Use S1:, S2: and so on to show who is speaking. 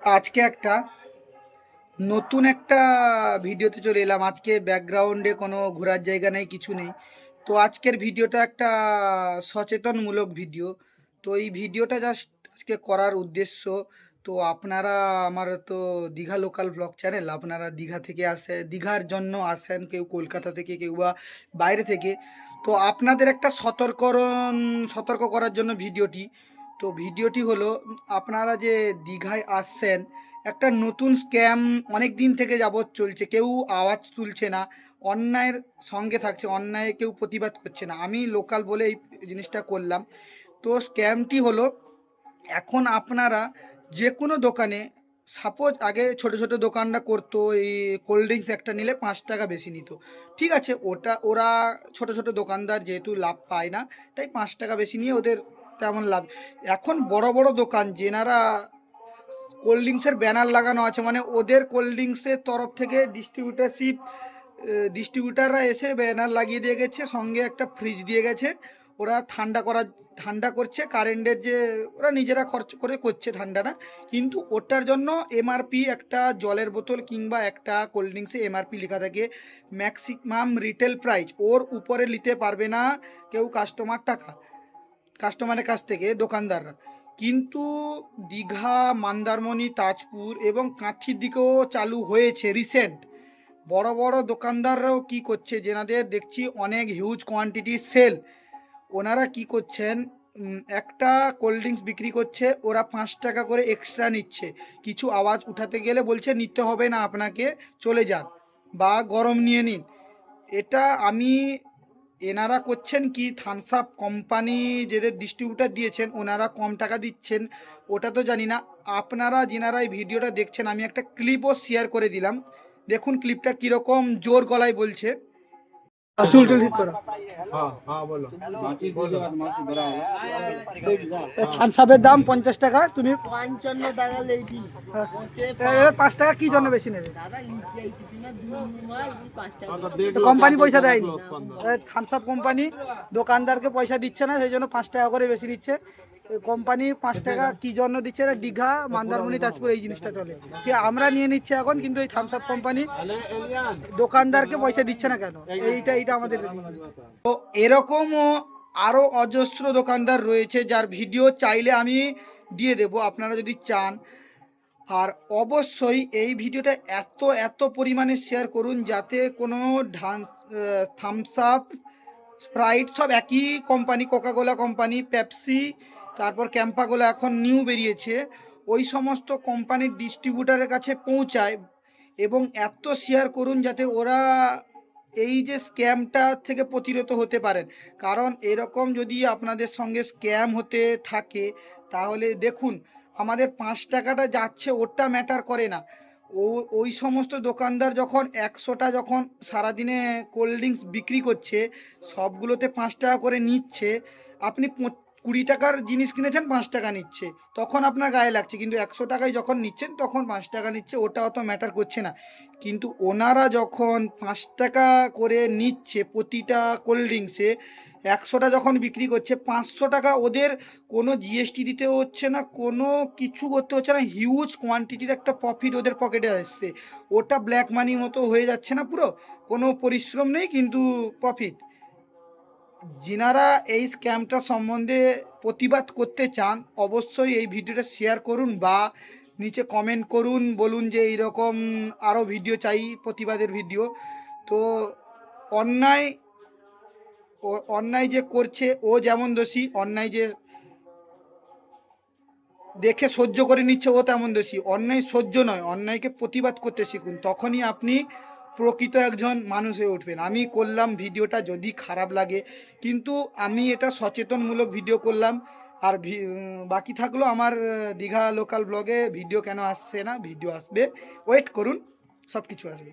S1: আজকে একটা নতুন একটা ভিডিওতে চলে এলাম। আজকে ব্যাকগ্রাউন্ডে কোনো ঘোরার জায়গা নেই, কিছু নেই। তো আজকের ভিডিওটা একটা সচেতনমূলক ভিডিও। তো এই ভিডিওটা জাস্ট আজকে করার উদ্দেশ্য, তো আপনারা, আমার তো দীঘা লোকাল ব্লগ চ্যানেল, আপনারা দীঘা থেকে দীঘার জন্য আসেন, কেউ কলকাতা থেকে, কেউ বা বাইরে থেকে। তো আপনাদের একটা সতর্ক করার জন্য ভিডিওটি। তো ভিডিওটি হলো, আপনারা যে দীঘায় আসছেন, একটা নতুন স্ক্যাম অনেক দিন থেকে যাবৎ চলছে, কেউ আওয়াজ তুলছে না, অন্যায়ের সঙ্গে থাকছে, অন্যায় কেউ প্রতিবাদ করছে না। আমি লোকাল বলে এই জিনিসটা করলাম। তো স্ক্যামটি হলো, এখন আপনারা যে কোনো দোকানে, সাপোজ আগে ছোট ছোট দোকানটা করতো, এই কোল্ড ড্রিঙ্কস একটা নিলে 5 টাকা বেশি নিত, ঠিক আছে, ওরা ছোট ছোট দোকানদার যেহেতু লাভ পায় না, তাই 5 টাকা বেশি নিয়ে ওদের তেমন লাভ। এখন বড় বড় দোকান যেনারা কোল্ড ড্রিঙ্কসের ব্যানার লাগানো আছে, মানে ওদের কোল্ড ড্রিঙ্কসের তরফ থেকে ডিস্ট্রিবিউটাররা এসে ব্যানার লাগিয়ে দিয়ে গেছে, সঙ্গে একটা ফ্রিজ দিয়ে গেছে। ওরা ঠান্ডা করছে, কারেন্টের যে ওরা নিজেরা খরচ করে করছে ঠান্ডাটা, কিন্তু ওটার জন্য এমআরপি, একটা জলের বোতল কিংবা একটা কোল্ড ড্রিঙ্কসে এমআরপি লেখা থাকে, ম্যাক্সিমাম রিটেল প্রাইস, ওর উপরে নিতে পারবে না কেউ কাস্টমারের কাছ থেকে, দোকানদাররা। কিন্তু দীঘা, মন্দারমণি, তাজপুর এবং কাঁথির দিকেও চালু হয়েছে রিসেন্ট। বড় বড় দোকানদাররাও কি করছে, যেনাদের দেখছি অনেক হিউজ কোয়ান্টিটি সেল, ওনারা কি করছেন, একটা কোল্ড ড্রিঙ্কস বিক্রি করছে, ওরা 5 টাকা করে এক্সট্রা নিচ্ছে। কিছু আওয়াজ উঠাতে গেলে বলছে নিতে হবে না আপনাকে, চলে যান বা গরম নিয়ে নিন। এটা আমি, এনারা করছেন কি, থামস আপ কোম্পানি যাদের ডিস্ট্রিবিউটার দিয়েছেন ওনারা কম টাকা দিচ্ছেন, ওটা তো জানি না। আপনারা যেনারা এই ভিডিওটা দেখছেন, আমি একটা ক্লিপও শেয়ার করে দিলাম, দেখুন ক্লিপটা কীরকম জোর গলায় বলছে। চুল টুল ঠিক করো। থামসাপের দাম 50 টাকা, তুমি
S2: 55 টাকা লেডি।
S1: 5 টাকা কি জন্য বেশি নেবে?
S2: দাদা ইউপিআই সিটি না 5 টাকা।
S1: কোম্পানি পয়সা দেয়নি, থামসাপ কোম্পানি দোকানদারকে পয়সা দিচ্ছে না, সেই জন্য 5 টাকা করে বেশি নিচ্ছে। কোম্পানি 5 টাকা কি জন্য দিচ্ছে না, দীঘা, মন্দারমণি, তাজপুর এই জিনিসটা চলে, কি আমরা নিয়ে নিচ্ছি এখন, কিন্তু এই থামসাপ কোম্পানি দোকানদারকে পয়সা দিচ্ছে না কেন, এইটা আমাদের। তো এরকমও আরও অজস্র দোকানদার রয়েছে, যার ভিডিও চাইলে আমি দিয়ে দেব আপনারা যদি চান। আর অবশ্যই এই ভিডিওটা এত এত পরিমাণে শেয়ার করুন, যাতে কোনো থামস আপ, স্প্রাইট সব একই কোম্পানি, কোকাকোলা কোম্পানি, পেপসি, তারপর ক্যাম্পাকোলা এখন নিউ বেরিয়েছে, ওই সমস্ত কোম্পানির ডিস্ট্রিবিউটারের কাছে পৌঁছায়। এবং এত শেয়ার করুন যাতে ওরা এই যে স্ক্যামটা থেকে প্রতিরোধ হতে পারেন। কারণ এরকম যদি আপনাদের সঙ্গে স্ক্যাম হতে থাকে, তাহলে দেখুন, আমাদের 5 টাকাটা যাচ্ছে ওটা ম্যাটার করে না। ওই সমস্ত দোকানদার যখন 100টা যখন সারাদিনে কোল্ড ড্রিঙ্কস বিক্রি করছে, সবগুলোতে 5 টাকা করে নিচ্ছে, আপনি 20 টাকার জিনিস কিনেছেন, 5 টাকা নিচ্ছে, তখন আপনার গায়ে লাগছে। কিন্তু 100 টাকায় যখন নিচ্ছেন তখন 5 টাকা নিচ্ছে, ওটা অত ম্যাটার করছে না। কিন্তু ওনারা যখন 5 টাকা করে নিচ্ছে প্রতিটা কোল্ড ড্রিঙ্কসে, 100টা যখন বিক্রি করছে, 500 টাকা ওদের কোনো জিএসটি দিতে হচ্ছে না, কোনো কিছু করতে হচ্ছে না, হিউজ কোয়ান্টিটির একটা প্রফিট ওদের পকেটে আসছে। ওটা ব্ল্যাক মানি মতো হয়ে যাচ্ছে না পুরো, কোনো পরিশ্রম নেই কিন্তু প্রফিট। যিনারা এই স্ক্যামটা সম্বন্ধে প্রতিবাদ করতে চান, অবশ্যই এই ভিডিওটা শেয়ার করুন বা নিচে কমেন্ট করুন, বলুন যে এইরকম আরও ভিডিও চাই, প্রতিবাদের ভিডিও। তো অন্যায় অন্যায় যে করছে ও যেমন দোষী, অন্যায় যে দেখে সহ্য করে নিচ্ছে ও তেমন দোষী। অন্যায় সহ্য নয়, অন্যায়কে প্রতিবাদ করতে শিখুন, তখনই আপনি প্রকৃত একজন মানুষ হয়ে উঠবেন। আমি করলাম ভিডিওটা, যদি খারাপ লাগে, কিন্তু আমি এটা সচেতনমূলক ভিডিও করলাম। আর বাকি থাকলো আমার দীঘা লোকাল ব্লগে ভিডিও কেন আসছে না, ভিডিও আসবে, ওয়েট করুন, সব কিছু আসবে।